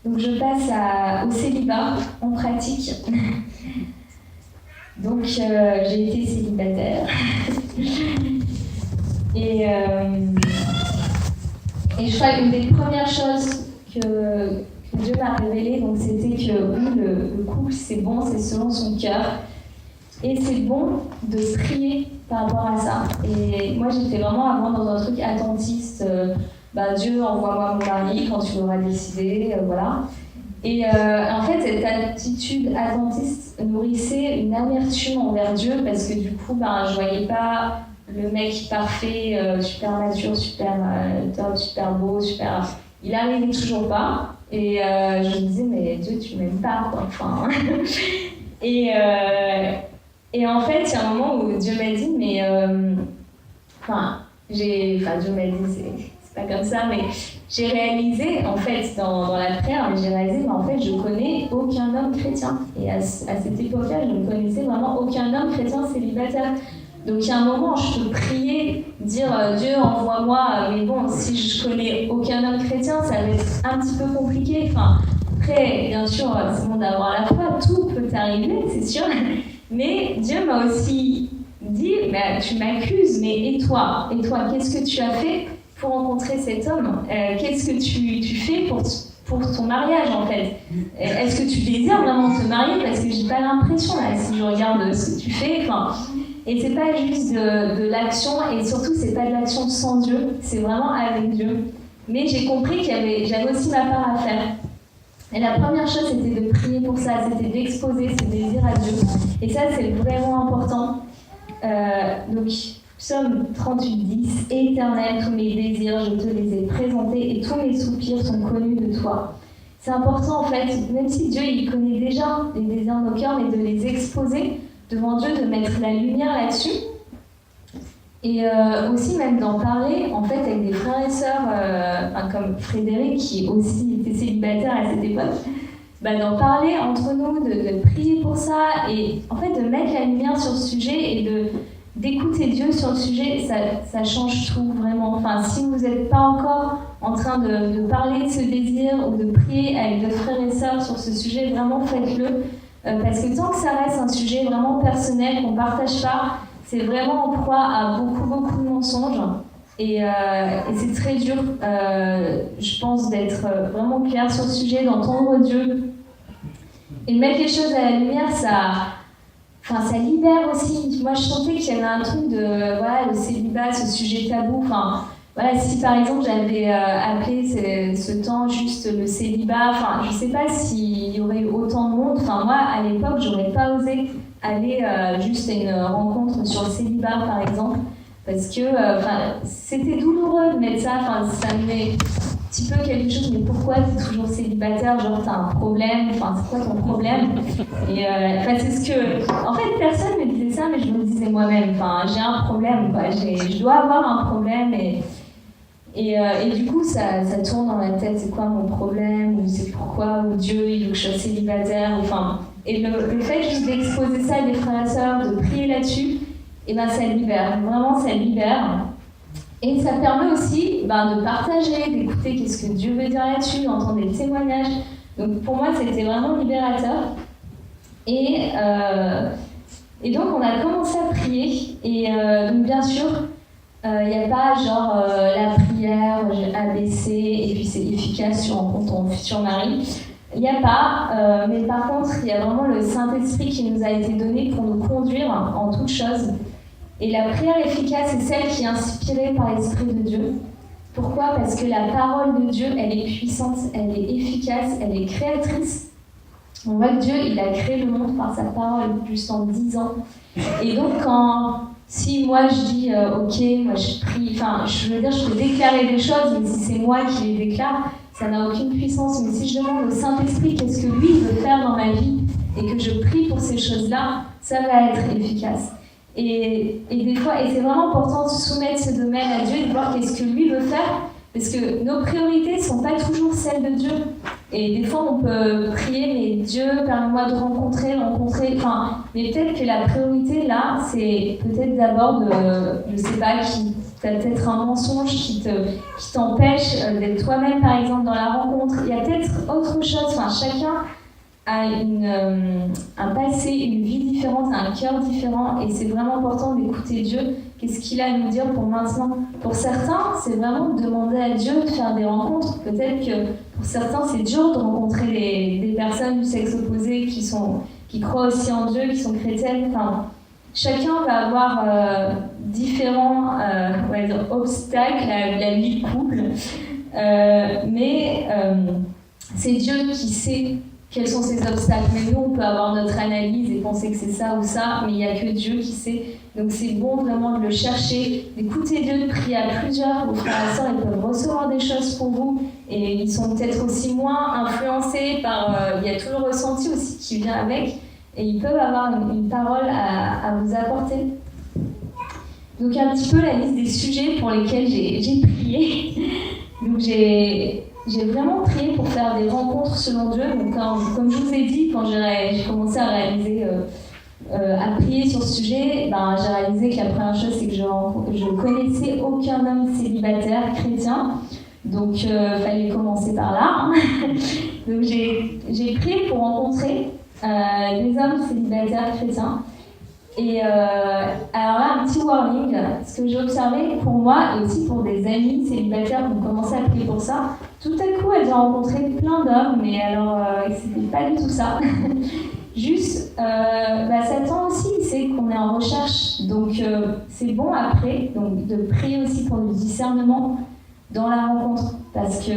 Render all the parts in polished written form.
Donc je passe au célibat en pratique. Donc j'ai été célibataire. Et je crois qu'une des premières choses que Dieu m'a révélées, donc c'était que oui, le couple c'est bon, c'est selon son cœur. Et c'est bon de prier par rapport à ça. Et moi j'étais vraiment avant dans un truc attentiste. Dieu, envoie-moi mon mari quand tu l'auras décidé, voilà. Et en fait, cette attitude attentiste nourrissait une amertume envers Dieu parce que du coup, je voyais pas le mec parfait, super mature, super top, super beau, super... Il arrivait toujours pas. Et je me disais, mais Dieu, tu m'aimes pas, quoi. Enfin... et en fait, il y a un moment où Dieu m'a dit, mais... Dieu m'a dit, c'est pas comme ça, mais j'ai réalisé, en fait, dans la prière, j'ai réalisé, mais en fait, je connais aucun homme chrétien. Et à cette époque-là, je ne connaissais vraiment aucun homme chrétien célibataire. Donc, il y a un moment, je peux prier, dire Dieu, envoie-moi, mais bon, si je connais aucun homme chrétien, ça va être un petit peu compliqué. Enfin, après, bien sûr, c'est bon d'avoir la foi, tout peut arriver, c'est sûr. Mais Dieu m'a aussi dit, tu m'accuses, mais et toi, qu'est-ce que tu as fait pour rencontrer cet homme? Qu'est-ce que tu fais pour ton mariage, en fait? Est-ce que tu désires vraiment te marier? Parce que j'ai pas l'impression, là, si je regarde ce que tu fais. Et c'est pas juste de l'action, et surtout, c'est pas de l'action sans Dieu, c'est vraiment avec Dieu. Mais j'ai compris que j'avais aussi ma part à faire. Et la première chose, c'était de prier pour ça, c'était d'exposer ses désirs à Dieu. Et ça, c'est vraiment important. Donc, Psaume 38:10, Éternel, tous mes désirs, je te les ai présentés et tous mes soupirs sont connus de toi. C'est important, en fait, même si Dieu il connaît déjà les désirs de nos cœurs, mais de les exposer devant Dieu, de mettre la lumière là-dessus. Et aussi même d'en parler, en fait, avec des frères et sœurs, comme Frédéric, qui aussi était célibataire à cette époque, d'en parler entre nous, de prier pour ça, et en fait de mettre la lumière sur ce sujet et d'écouter Dieu sur le sujet, ça change tout vraiment. Enfin, si vous n'êtes pas encore en train de parler de ce désir ou de prier avec d'autres frères et sœurs sur ce sujet, vraiment faites-le, parce que tant que ça reste un sujet vraiment personnel, qu'on ne partage pas, c'est vraiment en proie à beaucoup de mensonges. Et c'est très dur, je pense, d'être vraiment clair sur le sujet, d'entendre Dieu. Et mettre les choses à la lumière, ça libère aussi. Moi, je sentais qu'il y avait un truc le célibat, ce sujet tabou. Si par exemple j'avais appelé ce temps juste le célibat, je sais pas s'il y aurait eu autant de monde. Moi, à l'époque, j'aurais pas osé aller juste à une rencontre sur le célibat, par exemple, parce que c'était douloureux de mettre ça. Ça me met un petit peu quelque chose, mais pourquoi t'es toujours célibataire? Genre, t'as un problème, c'est quoi ton problème? Et c'est ce que... En fait, personne me disait ça, mais je me le disais moi-même. J'ai un problème, quoi. Je dois avoir un problème, et du coup, ça tourne dans ma tête, c'est quoi mon problème? Ou c'est pourquoi? Ou Dieu, il veut que je sois célibataire? Et le fait juste d'exposer ça à des frères et sœurs, de prier là-dessus, ça libère. Vraiment, ça libère. Et ça permet aussi de partager, d'écouter qu'est-ce que Dieu veut dire là-dessus, d'entendre des témoignages. Donc pour moi, c'était vraiment libérateur. Et donc on a commencé à prier. Et donc bien sûr, il n'y a pas la prière ABC et puis c'est efficace si on rencontre ton futur mari. Il n'y a pas, mais par contre, il y a vraiment le Saint-Esprit qui nous a été donné pour nous conduire en toutes choses. Et la prière efficace, c'est celle qui est inspirée par l'Esprit de Dieu. Pourquoi? Parce que la parole de Dieu, elle est puissante, elle est efficace, elle est créatrice. On voit que Dieu, il a créé le monde par sa parole, juste en 10 ans. Et donc, si moi je dis, ok, moi je prie, je peux déclarer des choses, mais si c'est moi qui les déclare, ça n'a aucune puissance. Mais si je demande au Saint-Esprit qu'est-ce que lui veut faire dans ma vie, et que je prie pour ces choses-là, ça va être efficace. Et des fois, et c'est vraiment important de soumettre ce domaine à Dieu et de voir qu'est-ce que lui veut faire, parce que nos priorités ne sont pas toujours celles de Dieu. Et des fois, on peut prier, mais Dieu, permets-moi de rencontrer, mais peut-être que la priorité, là, c'est peut-être d'abord je sais pas, t'as peut-être un mensonge qui t'empêche d'être toi-même, par exemple, dans la rencontre. Il y a peut-être autre d'autres choses. Enfin, chacun a un passé, une vie différente, un cœur différent, et c'est vraiment important d'écouter Dieu. Qu'est-ce qu'il a à nous dire pour maintenant? Pour certains, c'est vraiment de demander à Dieu de faire des rencontres. Peut-être que pour certains, c'est dur de rencontrer des personnes du sexe opposé qui croient aussi en Dieu, qui sont chrétiennes. Enfin, chacun va avoir différents on va dire, obstacles à la vie de couple. Mais c'est Dieu qui sait quels sont ces obstacles. Mais nous, on peut avoir notre analyse et penser que c'est ça ou ça, mais il n'y a que Dieu qui sait. Donc c'est bon vraiment de le chercher, d'écouter Dieu, de prier à plusieurs. Vos frères et sœurs, ils peuvent recevoir des choses pour vous, et ils sont peut-être aussi moins influencés par... il y a tout le ressenti aussi qui vient avec, et ils peuvent avoir une parole à vous apporter. Donc un petit peu la liste des sujets pour lesquels j'ai prié. Donc j'ai vraiment prié pour faire des rencontres selon Dieu. Donc comme je vous ai dit, quand j'ai commencé à réaliser, à prier sur ce sujet, j'ai réalisé que la première chose, c'est que je connaissais aucun homme célibataire chrétien. Donc fallait commencer par là. Hein. Donc j'ai prié pour rencontrer des hommes célibataires chrétiens. Et alors là, un petit warning, ce que j'ai observé pour moi et aussi pour des amis célibataires qui ont commencé à prier pour ça, tout à coup elles ont rencontré plein d'hommes, mais alors c'était pas du tout ça. Juste, Satan aussi il sait qu'on est en recherche, donc c'est bon après donc, de prier aussi pour du discernement dans la rencontre, parce que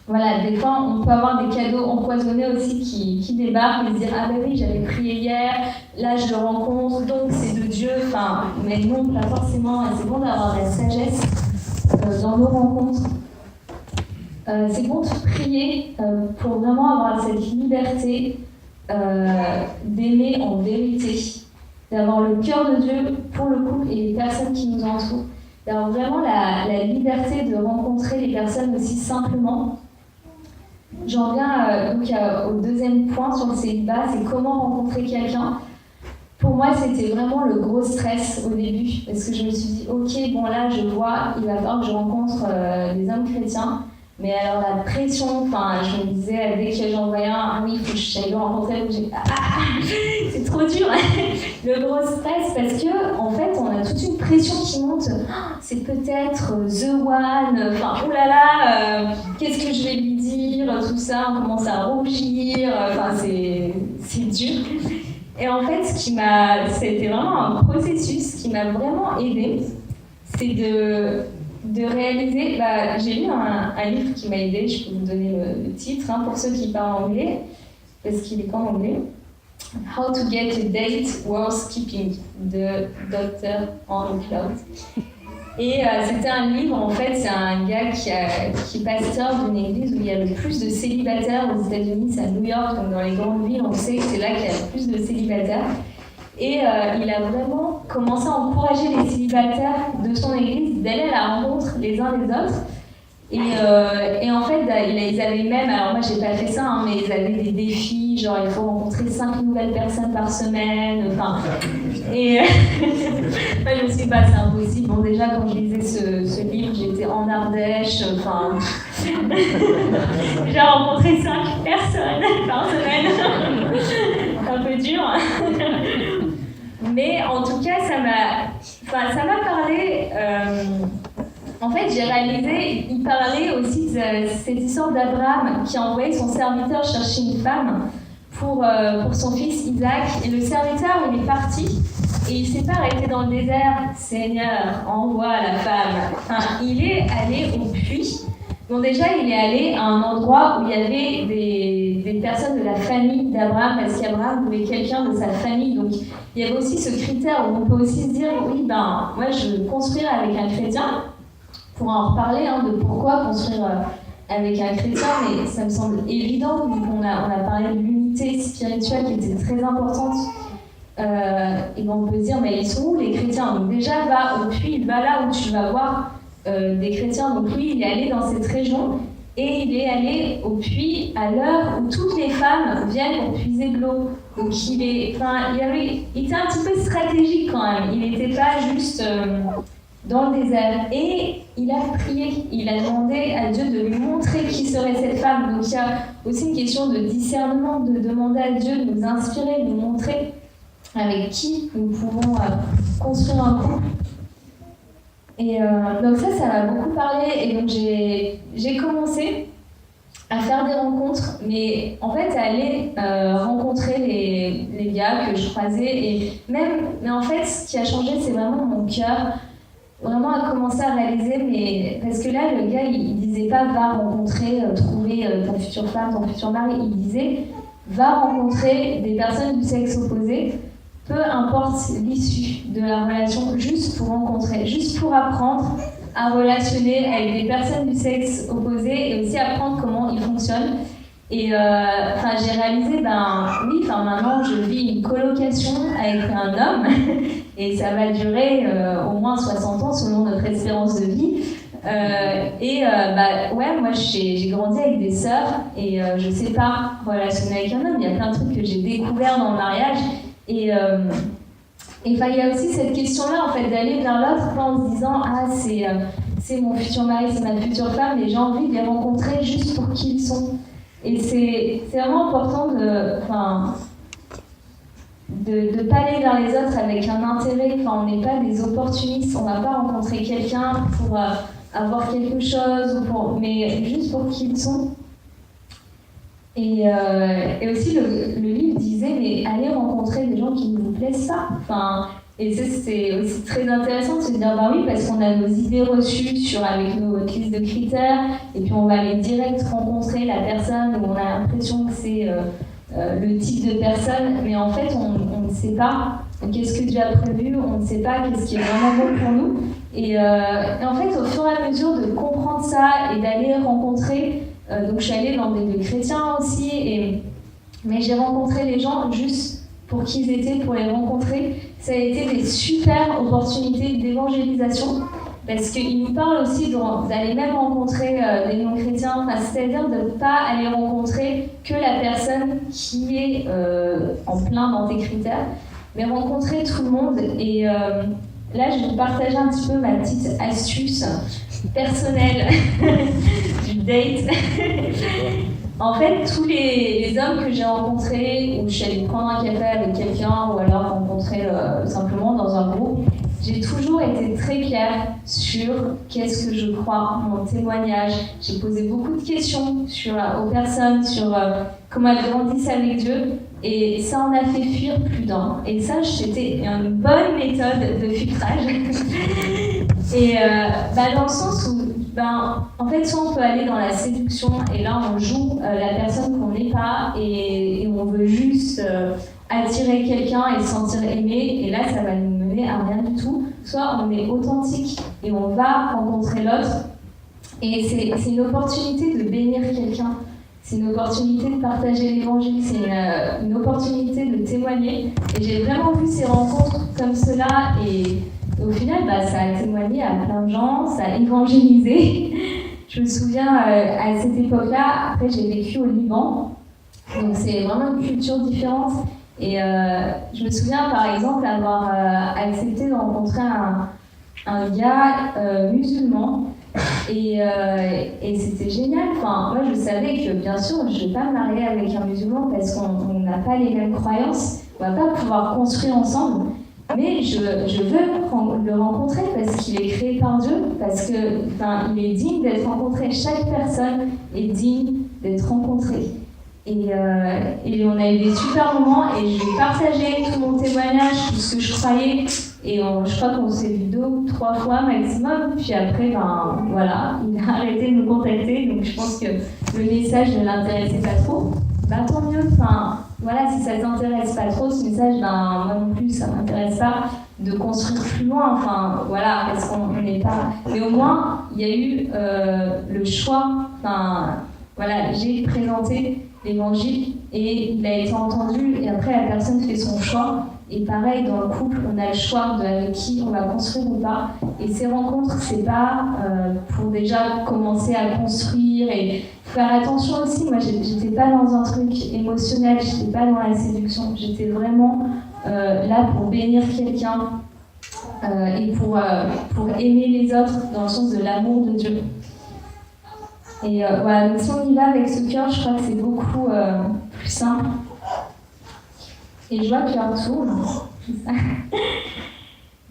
voilà, des fois, on peut avoir des cadeaux empoisonnés aussi qui débarquent et se dire « Ah ben oui, j'avais prié hier, là je le rencontre, donc c'est de Dieu. » Enfin, mais non, pas forcément. Et c'est bon d'avoir de la sagesse dans nos rencontres. C'est bon de prier pour vraiment avoir cette liberté d'aimer en vérité, d'avoir le cœur de Dieu pour le couple et les personnes qui nous entourent, d'avoir vraiment la liberté de rencontrer les personnes aussi simplement. J'en viens au deuxième point sur le célibat, c'est comment rencontrer quelqu'un. Pour moi, c'était vraiment le gros stress au début, parce que je me suis dit, ok, bon là, je vois, il va falloir que je rencontre des hommes chrétiens, mais alors la pression, enfin, je me disais, dès que j'en voyais un, oui, il faut que j'aille le rencontrer, c'est trop dur, le gros stress, parce que en fait, on a toute une pression qui monte, c'est peut-être the one, enfin, oh là là, qu'est-ce que je vais lui dire, tout ça, on commence à rougir, enfin, c'est dur. Et en fait, c'était vraiment un processus qui m'a vraiment aidée, c'est de réaliser, j'ai lu un livre qui m'a aidée, je peux vous donner le titre, pour ceux qui parlent anglais, parce qu'il est qu'en anglais. How to Get a Date Worth Keeping de Dr. Henry Cloud. Et c'était un livre, en fait, c'est un gars qui est pasteur d'une église où il y a le plus de célibataires aux États-Unis, c'est à New York, donc dans les grandes villes, on sait que c'est là qu'il y a le plus de célibataires. Et il a vraiment commencé à encourager les célibataires de son église d'aller à la rencontre les uns des autres. Et en fait, ils avaient même, alors moi j'ai pas fait ça, mais ils avaient des défis, genre il faut rencontrer 5 nouvelles personnes par semaine, enfin. Et moi je me suis dit, c'est impossible. Bon, déjà quand je lisais ce livre, j'étais en Ardèche, enfin. J'ai rencontré 5 personnes par semaine. C'est un peu dur. Mais en tout cas, ça m'a parlé. En fait, j'ai réalisé, il parlait aussi de cette histoire d'Abraham qui a envoyé son serviteur chercher une femme pour son fils Isaac. Et le serviteur, il est parti et il ne s'est pas arrêté dans le désert. Seigneur, envoie la femme. Enfin, il est allé au puits. Bon, déjà, il est allé à un endroit où il y avait des personnes de la famille d'Abraham, parce qu'Abraham voulait quelqu'un de sa famille. Donc, il y avait aussi ce critère où on peut aussi se dire, oui, moi, je veux construire avec un chrétien. On pourra en reparler de pourquoi construire avec un chrétien, mais ça me semble évident, vu qu'on a parlé de l'unité spirituelle qui était très importante. Et on peut se dire, mais ils sont où les chrétiens? Donc déjà, va au puits, va là où tu vas voir des chrétiens. Donc lui, il est allé dans cette région et il est allé au puits à l'heure où toutes les femmes viennent pour puiser de l'eau. Donc il était un petit peu stratégique quand même. Il n'était pas juste... dans le désert. Et il a prié, il a demandé à Dieu de lui montrer qui serait cette femme. Donc il y a aussi une question de discernement, de demander à Dieu de nous inspirer, de nous montrer avec qui nous pouvons construire un couple. Et donc ça m'a beaucoup parlé. Et donc j'ai commencé à faire des rencontres, mais en fait à aller rencontrer les gars que je croisais. Mais en fait, ce qui a changé, c'est vraiment mon cœur. Vraiment à commencer à réaliser, mais parce que là, le gars, il disait pas va rencontrer, trouver ta future femme, ton futur mari. Il disait va rencontrer des personnes du sexe opposé, peu importe l'issue de la relation, juste pour rencontrer, juste pour apprendre à relationner avec des personnes du sexe opposé et aussi apprendre comment ils fonctionnent. Et j'ai réalisé, maintenant je vis une colocation avec un homme et ça va durer au moins 60 ans selon notre espérance de vie. Moi j'ai grandi avec des sœurs et je sais pas relationner avec un homme. Il y a plein de trucs que j'ai découverts dans le mariage et il y a aussi cette question-là en fait d'aller vers l'autre pas en se disant c'est mon futur mari, c'est ma future femme et j'ai envie de les rencontrer juste pour qui ils sont. Et c'est vraiment important de pas aller vers les autres avec un intérêt. On n'est pas des opportunistes, on ne va pas rencontrer quelqu'un pour avoir quelque chose, mais juste pour qui ils sont. Et aussi le livre disait, mais allez rencontrer des gens qui ne vous plaisent pas. Et ça, c'est aussi très intéressant de se dire, oui, parce qu'on a nos idées reçues avec nos listes de critères, et puis on va aller direct rencontrer la personne où on a l'impression que c'est le type de personne, mais en fait, on ne sait pas qu'est-ce que Dieu a prévu, on ne sait pas qu'est-ce qui est vraiment bon pour nous. Et en fait, au fur et à mesure de comprendre ça et d'aller rencontrer, donc je suis allée dans des chrétiens aussi, mais j'ai rencontré les gens juste pour qui ils étaient, pour les rencontrer. Ça a été des super opportunités d'évangélisation, parce qu'ils nous parlent aussi d'aller même rencontrer des non-chrétiens, c'est-à-dire de ne pas aller rencontrer que la personne qui est en plein dans tes critères, mais rencontrer tout le monde. Et là, je vais vous partager un petit peu ma petite astuce personnelle du date. En fait, tous les hommes que j'ai rencontrés, où je suis allée prendre un café avec quelqu'un, ou alors rencontrer simplement dans un groupe, j'ai toujours été très claire sur qu'est-ce que je crois, mon témoignage. J'ai posé beaucoup de questions aux personnes, sur comment elles grandissent avec Dieu, et ça en a fait fuir plus d'un. Et ça, c'était une bonne méthode de filtrage. Et dans le sens où, en fait, soit on peut aller dans la séduction, et là on joue la personne qu'on n'est pas, et on veut juste attirer quelqu'un et se sentir aimé, et là ça va nous mener à rien du tout. Soit on est authentique et on va rencontrer l'autre, et c'est une opportunité de bénir quelqu'un, c'est une opportunité de partager l'évangile, c'est une opportunité de témoigner. Et j'ai vraiment vu ces rencontres comme cela, et au final, ça a témoigné à plein de gens, ça a évangélisé. Je me souviens, à cette époque-là, après j'ai vécu au Liban, donc c'est vraiment une culture différente. Et je me souviens, par exemple, avoir accepté de rencontrer un gars musulman, et c'était génial. Moi, je savais que, bien sûr, je ne vais pas me marier avec un musulman parce qu'on n'a pas les mêmes croyances, on ne va pas pouvoir construire ensemble. Mais je veux le rencontrer parce qu'il est créé par Dieu, parce qu'il est digne d'être rencontré. Chaque personne est digne d'être rencontrée. Et on a eu des super moments, et je vais partager tout mon témoignage, tout ce que je croyais. Et je crois qu'on s'est vu 2 ou 3 fois maximum. Puis après, il a arrêté de me contacter. Donc je pense que le message ne l'intéressait pas trop. Tant mieux. Si ça t'intéresse pas trop ce message, moi non plus ça m'intéresse pas de construire plus loin, parce qu'on n'est pas. Mais au moins il y a eu le choix. J'ai présenté l'évangile et il a été entendu, et après la personne fait son choix. Et pareil, dans le couple, on a le choix avec qui on va construire ou pas. Et ces rencontres, c'est pas pour déjà commencer à construire et faire attention aussi. Moi, j'étais pas dans un truc émotionnel, j'étais pas dans la séduction. J'étais vraiment là pour bénir quelqu'un. et pour aimer les autres dans le sens de l'amour de Dieu. Et voilà, donc si on y va avec ce cœur, je crois que c'est beaucoup plus simple. Et je vois que l'heure tourne.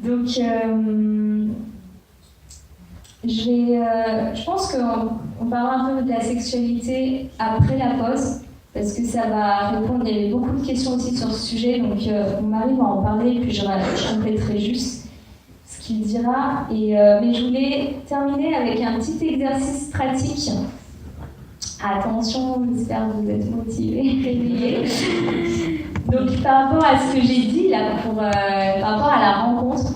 Donc, je pense qu'on parlera un peu de la sexualité après la pause, parce que ça va répondre. Il y avait beaucoup de questions aussi sur ce sujet, donc mon mari va en parler, et puis je compléterai juste ce qu'il dira. Mais je voulais terminer avec un petit exercice pratique. Attention, j'espère que vous êtes motivés, réveillés. Donc, par rapport à ce que j'ai dit là, par rapport à la rencontre,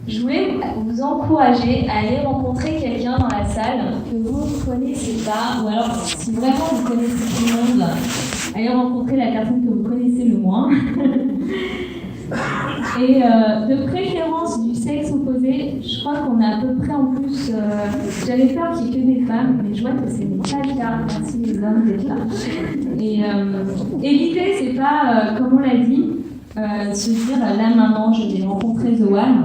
je voulais vous encourager à aller rencontrer quelqu'un dans la salle que vous ne connaissez pas, ou alors si vraiment vous connaissez tout le monde, allez rencontrer la personne que vous connaissez le moins. Et de préférence du sexe opposé, je crois qu'on a à peu près en plus. J'avais peur qu'il y ait que des femmes, mais je vois que ce n'est pas le cas. Merci les hommes d'être là. Et l'idée, c'est pas, comme on l'a dit, se dire là maintenant je vais rencontrer The One.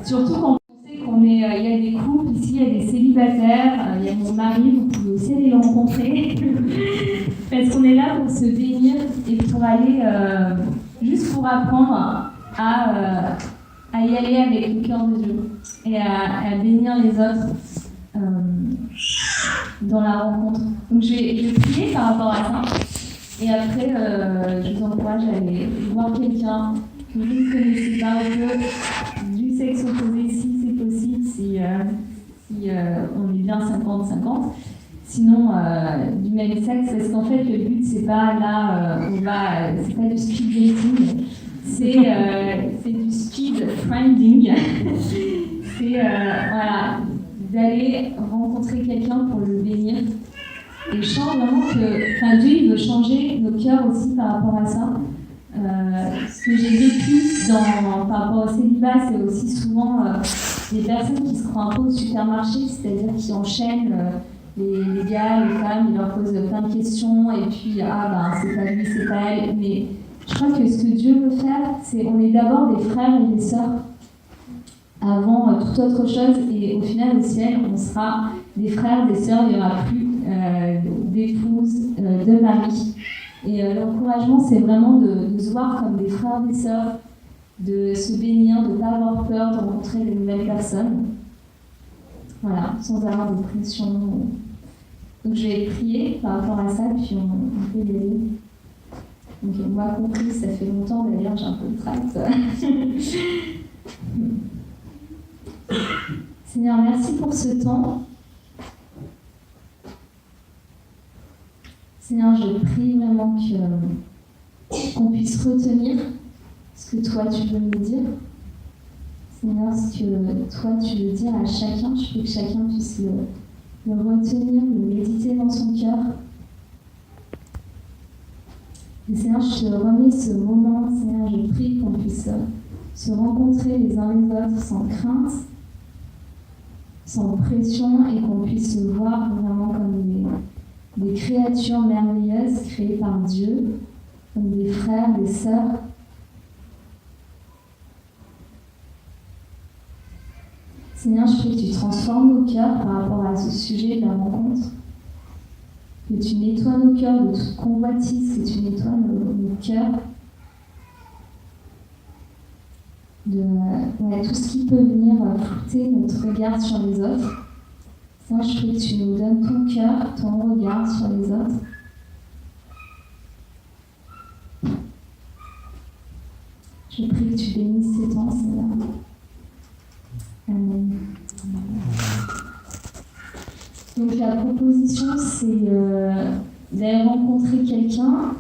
Surtout quand on sait il y a des couples ici, il y a des célibataires, il y a mon mari, vous pouvez aussi aller le rencontrer. Parce qu'on est là pour se bénir et pour aller. Juste pour apprendre à y aller avec le cœur de Dieu et à bénir les autres dans la rencontre. Donc je vais prier par rapport à ça. Et après, je vous encourage à aller voir quelqu'un que vous ne connaissez pas un peu du sexe opposé, si c'est possible, si on est bien 50-50. Sinon, du même sexe, parce qu'en fait, le but, c'est pas là, c'est pas du speed dating, c'est du speed friending. C'est, voilà, d'aller rencontrer quelqu'un pour le bénir. Et je sens vraiment que, Dieu, il veut changer nos cœurs aussi par rapport à ça. Ce que j'ai vécu par rapport au célibat, c'est aussi souvent des personnes qui se croient un peu au supermarché, c'est-à-dire qui enchaînent les gars, les femmes, ils leur posent plein de questions et puis c'est pas lui, c'est pas elle. Mais je crois que ce que Dieu veut faire, c'est on est d'abord des frères et des sœurs avant toute autre chose, et au final au ciel on sera des frères, des sœurs, il n'y aura plus d'épouses, de maris. Et l'encouragement, c'est vraiment de se voir comme des frères, des sœurs, de se bénir, de ne pas avoir peur de rencontrer de nouvelles personnes. Voilà, sans avoir de pression. Donc je vais prier par rapport à ça, puis on peut y aller. Donc moi compris, ça fait longtemps d'ailleurs, j'ai un peu de tract. Seigneur, merci pour ce temps. Seigneur, je prie vraiment qu'on puisse retenir ce que toi tu veux nous dire. Seigneur, ce que toi tu veux dire à chacun, je prie que chacun puisse le retenir, le méditer dans son cœur. Et Seigneur, je te remets ce moment, Seigneur, je prie qu'on puisse se rencontrer les uns les autres sans crainte, sans pression, et qu'on puisse se voir vraiment comme des créatures merveilleuses créées par Dieu, comme des frères, des sœurs. Seigneur, je prie que tu transformes nos cœurs par rapport à ce sujet de la rencontre, que tu nettoies nos cœurs de toute convoitise, que tu nettoies nos cœurs de tout ce qui peut venir flouter notre regard sur les autres. Seigneur, je prie que tu nous donnes ton cœur, ton regard sur les autres. Je prie que tu bénisses ces temps, Seigneur. Amen. Donc la proposition, c'est d'aller rencontrer quelqu'un